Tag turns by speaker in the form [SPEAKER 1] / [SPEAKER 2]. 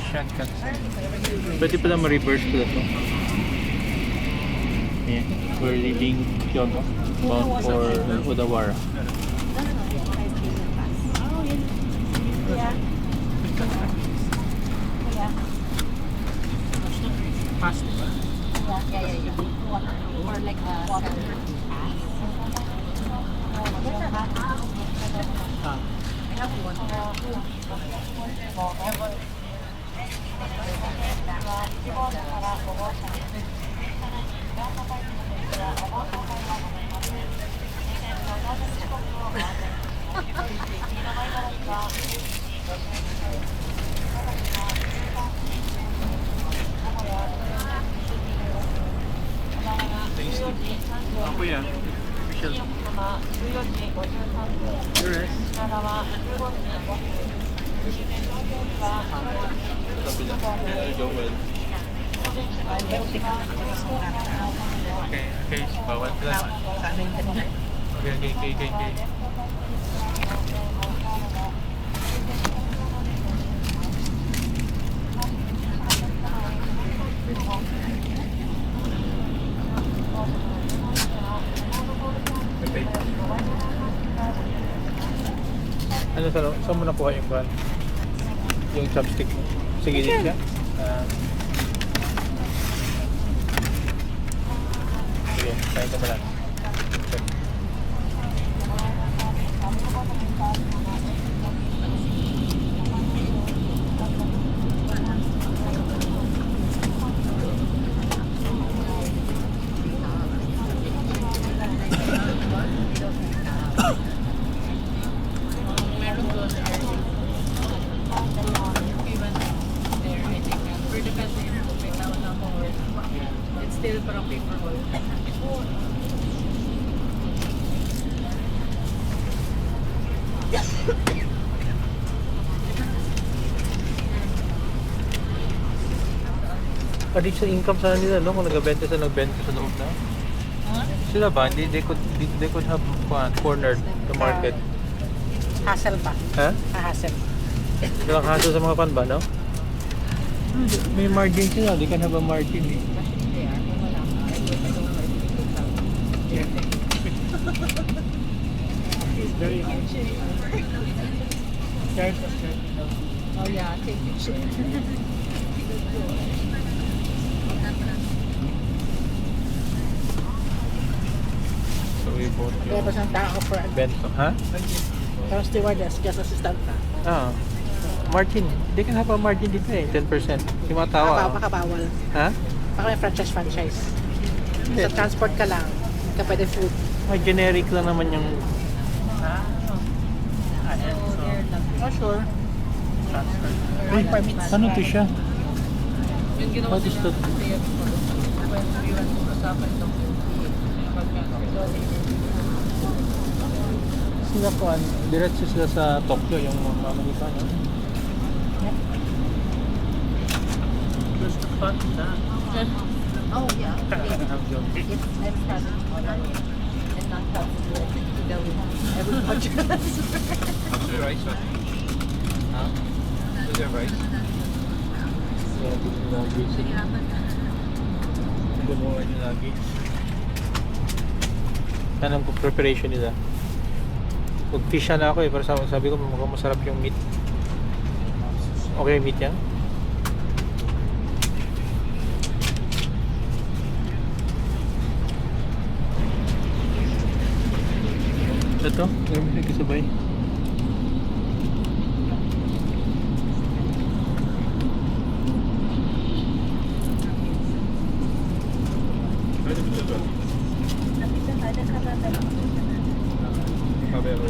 [SPEAKER 1] Shotgun. Pwede pala ma-reverse pala ito. Yeah. We're leaving Kyoto, bound for Odawara. Fast, diba?
[SPEAKER 2] Or like a water
[SPEAKER 1] Ako yan. Official. The rest. Joel. Okay, bawal pala. Okay. Ano saan mo nakuha yung ban? Yung chopstick mo? Sige din siya? Sige, kain ka ba lang? Check.
[SPEAKER 2] It's still parang paper roll.
[SPEAKER 1] Addiction income sana nila, no? Kung nagbenta sa loob na. Sila ba? They could have cornered the market.
[SPEAKER 2] Hassle ba?
[SPEAKER 1] Ha?
[SPEAKER 2] Hassle.
[SPEAKER 1] Silang hassle sa mga pan ba, no? May margin sila. They can have a margin eh. Very
[SPEAKER 2] Oh yeah, take picture.
[SPEAKER 1] So we bought
[SPEAKER 2] Kaya pa siyang tao for
[SPEAKER 1] bento. Ha?
[SPEAKER 2] Pero stewardess, just assistant na.
[SPEAKER 1] Ah. Margin. They can have a margin dito eh. 10%. Yung mga tao.
[SPEAKER 2] Baka bawal.
[SPEAKER 1] Ha?
[SPEAKER 2] Baka may franchise. Sa transport ka lang, hindi ka pwede food.
[SPEAKER 1] May generic lang naman yung...
[SPEAKER 2] Oh, sure.
[SPEAKER 1] Uy, ano to siya? What is that? Sila po, diretso sila sa Tokyo, yung mga Amerikano. There's the fun na.
[SPEAKER 2] Oh, yeah.
[SPEAKER 1] I'm joking.
[SPEAKER 2] It's and not possible to go with every podcast.
[SPEAKER 3] The rice one? Huh? Is there rice?
[SPEAKER 1] Yeah, this is luggage. Gumawa yung luggage. Yan ang preparation nila. Mag-fish na ako eh, pero sabi ko mukhang masarap yung meat. Okay yung meat yan? Ito, may kasabay.
[SPEAKER 3] Pabebe.